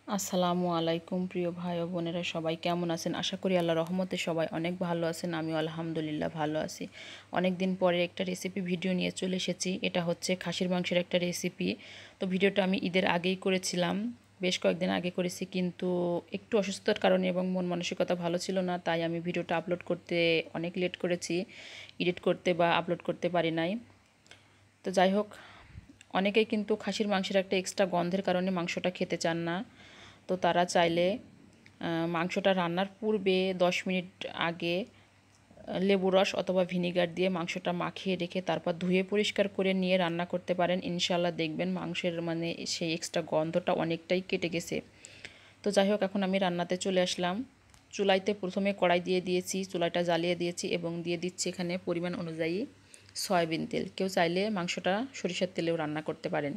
আসসালামু আলাইকুম প্রিয় ভাই ও বোনেরা, সবাই কেমন আছেন? আশা করি আল্লাহর রহমতে সবাই অনেক ভালো আছেন। আমিও আলহামদুলিল্লাহ ভালো আছি। অনেক দিন পরে একটা রেসিপি ভিডিও নিয়ে চলে এসেছি। এটা হচ্ছে খাসির মাংসের একটা রেসিপি। তো ভিডিওটা আমি ঈদের আগেই করেছিলাম, বেশ কয়েকদিন আগে করেছি, কিন্তু একটু অসুস্থতার কারণে এবং মন মানসিকতা ভালো ছিল না, তাই আমি ভিডিওটা আপলোড করতে অনেক লেট করেছি। এডিট করতে বা আপলোড করতে পারি নাই। তো যাই হোক, অনেকেই কিন্তু খাসির মাংসের একটা এক্সট্রা গন্ধের কারণে মাংসটা খেতে চান না। তো তারা চাইলে মাংসটা রান্নার পূর্বে 10 মিনিট আগে লেবু রস অথবা ভিনিগার দিয়ে মাংসটা মাখিয়ে রেখে তারপর ধুয়ে পরিষ্কার করে নিয়ে রান্না করতে পারেন। ইনশাল্লাহ দেখবেন মাংসের সেই এক্সট্রা গন্ধটা অনেকটাই কেটে গেছে। তো যাই হোক, এখন আমি রান্নাতে চলে আসলাম। চুলাইতে প্রথমে কড়াই দিয়ে দিয়েছি, চুলাইটা জ্বালিয়ে দিয়েছি এবং দিয়ে দিচ্ছি এখানে পরিমাণ অনুযায়ী সয়াবিন তেল। কেউ চাইলে মাংসটা সরিষার তেলেও রান্না করতে পারেন।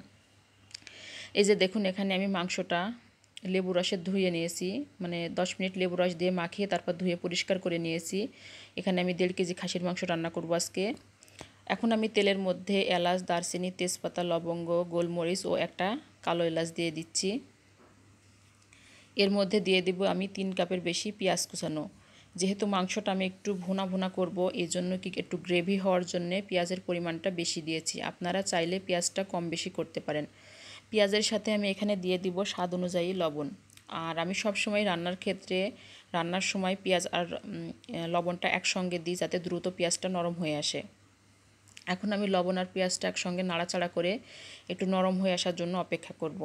এই যে দেখুন, এখানে আমি মাংসটা লেবু রসে ধুয়ে নিয়েছি, 10 মিনিট লেবু রস দিয়ে মাখিয়ে তারপর ধুয়ে পরিষ্কার করে নিয়েছি। এখানে আমি 1.5 কেজি খাসির মাংস রান্না করব আজকে। এখন আমি তেলের মধ্যে এলাচ, দারচিনি, তেজপাতা, লবঙ্গ, গোলমরিচ ও একটা কালো এলাচ দিয়ে দিচ্ছি। এর মধ্যে দিয়ে দেব আমি 3 কাপের বেশি পেঁয়াজ কুচানো। যেহেতু মাংসটা আমি একটু ভুনা ভুনা করব, এই জন্য একটু গ্রেভি হওয়ার জন্য পেঁয়াজের পরিমাণটা বেশি দিয়েছি। আপনারা চাইলে পেঁয়াজটা কম বেশি করতে পারেন। পেঁয়াজের সাথে আমি এখানে দিয়ে দিব স্বাদ অনুযায়ী লবণ। আর আমি সব সময় রান্নার সময় পেঁয়াজ আর লবণটা একসঙ্গে দিই, যাতে দ্রুত পেঁয়াজটা নরম হয়ে আসে। এখন আমি লবণ আর পেঁয়াজটা একসঙ্গে নাড়াচাড়া করে একটু নরম হয়ে আসার জন্য অপেক্ষা করব।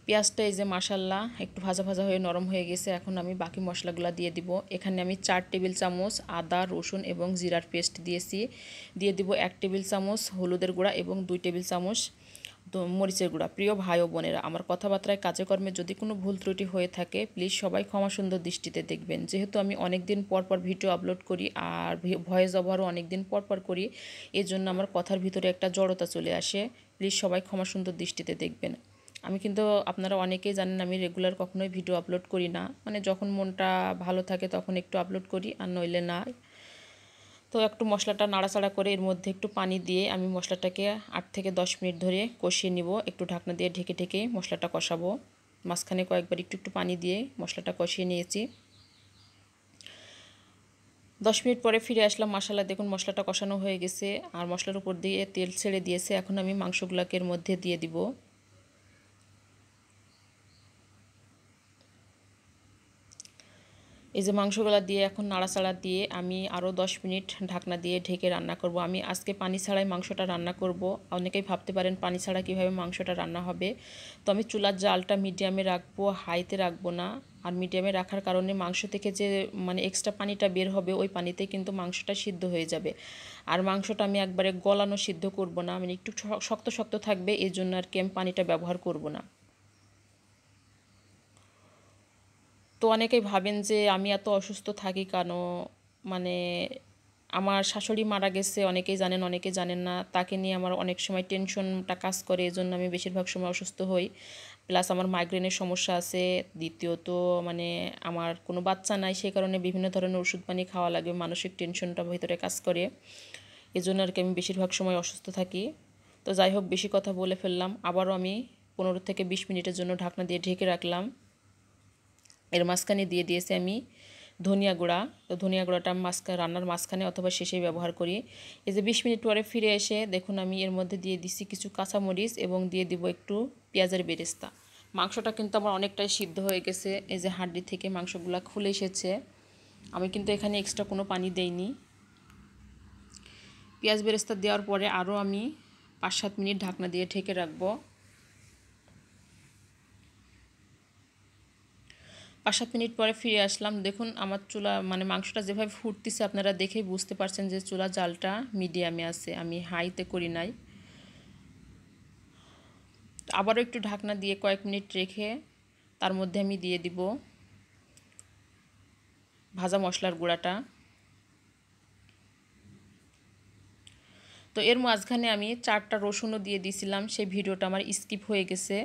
পেঁয়াজটা এই যে মাশাল্লাহ একটু ভাজা ভাজা হয়ে নরম হয়ে গেছে। এখন আমি বাকি মশলাগুলো দিয়ে দিব। এখানে আমি 4 টেবিল চামচ আদা, রসুন এবং জিরার পেস্ট দিয়েছি। দিয়ে দিব 1 টেবিল চামচ হলুদের গুঁড়া এবং 2 টেবিল চামচ মরিচের গুঁড়া। প্রিয় ভাই ও বোনেরা, আমার কথাবার্তায় কাজে কর্মে যদি কোনো ভুল ত্রুটি হয়ে থাকে, প্লিজ সবাই ক্ষমা সুন্দর দৃষ্টিতে দেখবেন। যেহেতু আমি অনেক দিন পর পর ভিডিও আপলোড করি আর ভয়েস ওভারও অনেক দিন পর পর করি, এই জন্য আমার কথার ভিতরে একটা জড়তা চলে আসে। প্লিজ সবাই ক্ষমা সুন্দর দৃষ্টিতে দেখবেন। আমি কিন্তু, আপনারা অনেকেই জানেন, আমি রেগুলার কখনোই ভিডিও আপলোড করি না, যখন মনটা ভালো থাকে তখন একটু আপলোড করি, আর নইলে না। তো একটু মশলাটা নাড়াচাড়া করে এর মধ্যে একটু পানি দিয়ে আমি মশলাটাকে 8 থেকে 10 মিনিট ধরে কষিয়ে নিব। একটু ঢাকনা দিয়ে ঢেকে ঢেকে মশলাটা কষাবো। মাঝখানে কয়েকবার একটু একটু পানি দিয়ে মশলাটা কষিয়ে নিয়েছি। 10 মিনিট পরে ফিরে আসলাম। মাশাআল্লাহ দেখুন মশলাটা কষানো হয়ে গেছে আর মশলার উপর দিয়ে তেল ছেড়ে দিয়েছে। এখন আমি মাংসগুলোকে এর মধ্যে দিয়ে দিব। এই যে মাংসগুলো দিয়ে এখন নাড়াচাড়া দিয়ে আমি আরও 10 মিনিট ঢাকনা দিয়ে ঢেকে রান্না করব। আমি আজকে পানি ছাড়াই মাংসটা রান্না করব। অনেকেই ভাবতে পারেন পানি ছাড়া কীভাবে মাংসটা রান্না হবে। তো আমি চুলার জালটা মিডিয়ামে রাখবো, হাইতে রাখবো না। আর মিডিয়ামে রাখার কারণে মাংস থেকে যে এক্সট্রা পানিটা বের হবে, ওই পানিতে কিন্তু মাংসটা সিদ্ধ হয়ে যাবে। আর মাংসটা আমি একবারে গলানো সিদ্ধ করব না, একটু শক্ত শক্ত থাকবে, এই জন্য আর কি আমি পানিটা ব্যবহার করব না। তো অনেকেই ভাবেন যে আমি এত অসুস্থ থাকি কেন, মানে আমার শাশুড়ি মারা গেছে, অনেকেই জানেন অনেকে জানেন না। তাকে নিয়ে আমার অনেক সময় টেনশনটা কাজ করে, এজন্য আমি বেশিরভাগ সময় অসুস্থ হই। প্লাস আমার মাইগ্রেনের সমস্যা আছে। দ্বিতীয়ত আমার কোনো বাচ্চা নাই, সেই কারণে বিভিন্ন ধরনের ওষুধ পানি খাওয়া লাগে, মানসিক টেনশনটা ভিতরে কাজ করে, এজন্য আর কি আমি বেশিরভাগ সময় অসুস্থ থাকি। তো যাই হোক, বেশি কথা বলে ফেললাম। আবারও আমি 15 থেকে 20 মিনিটের জন্য ঢাকনা দিয়ে ঢেকে রাখলাম। এর মাঝখানে দিয়ে দিয়েছি আমি ধনিয়া গুঁড়া। তো ধনিয়া গুঁড়াটা রান্নার মাঝখানে অথবা শেষে ব্যবহার করি। এই যে 20 মিনিট পরে ফিরে এসে দেখুন আমি এর মধ্যে দিয়ে দিচ্ছি কিছু কাঁচামরিচ এবং দিয়ে দিব একটু পেঁয়াজের বেরেস্তা। মাংসটা কিন্তু আমার অনেকটাই সিদ্ধ হয়ে গেছে। এই যে হাড্ডি থেকে মাংসগুলো খুলে এসেছে। আমি কিন্তু এখানে এক্সট্রা কোনো পানি দেইনি। পেঁয়াজ বেরেস্তা দেওয়ার পরে আরও আমি 5-7 মিনিট ঢাকনা দিয়ে ঢেকে রাখবো। 5-7 মিনিট পরে ফিরে আসলাম। দেখুন আমার চুলা মাংসটা যেভাবে ফুটতেছে আপনারা দেখেই বুঝতে পারছেন যে চুলা জালটা মিডিয়ামে আছে, আমি হাইতে করি নাই। আবারও একটু ঢাকনা দিয়ে কয়েক মিনিট রেখে তার মধ্যে আমি দিয়ে দিব ভাজা মশলার গুঁড়াটা। তো এর মাঝখানে আমি 4টা রসুনও দিয়ে দিয়েছিলাম, সেই ভিডিওটা আমার স্কিপ হয়ে গেছে,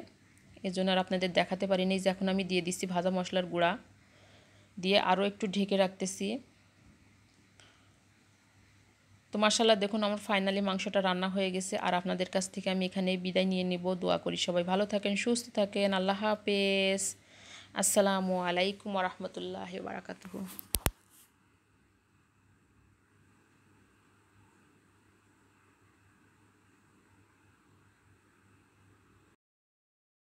এজন্য আর আপনাদের দেখাতে পারিনি। যে এখন আমি দিয়ে দিচ্ছি ভাজা মশলার গুঁড়া, দিয়ে আরও একটু ঢেকে রাখতেছি। তো মাশাআল্লাহ দেখুন আমার ফাইনালি মাংসটা রান্না হয়ে গেছে। আর আপনাদের কাছ থেকে আমি এখানে বিদায় নিয়ে নিব। দোয়া করি সবাই ভালো থাকেন, সুস্থ থাকেন। আল্লাহ হাফেজ। আসসালামু আলাইকুম ওয়া রাহমাতুল্লাহি ওয়া বারাকাতুহু।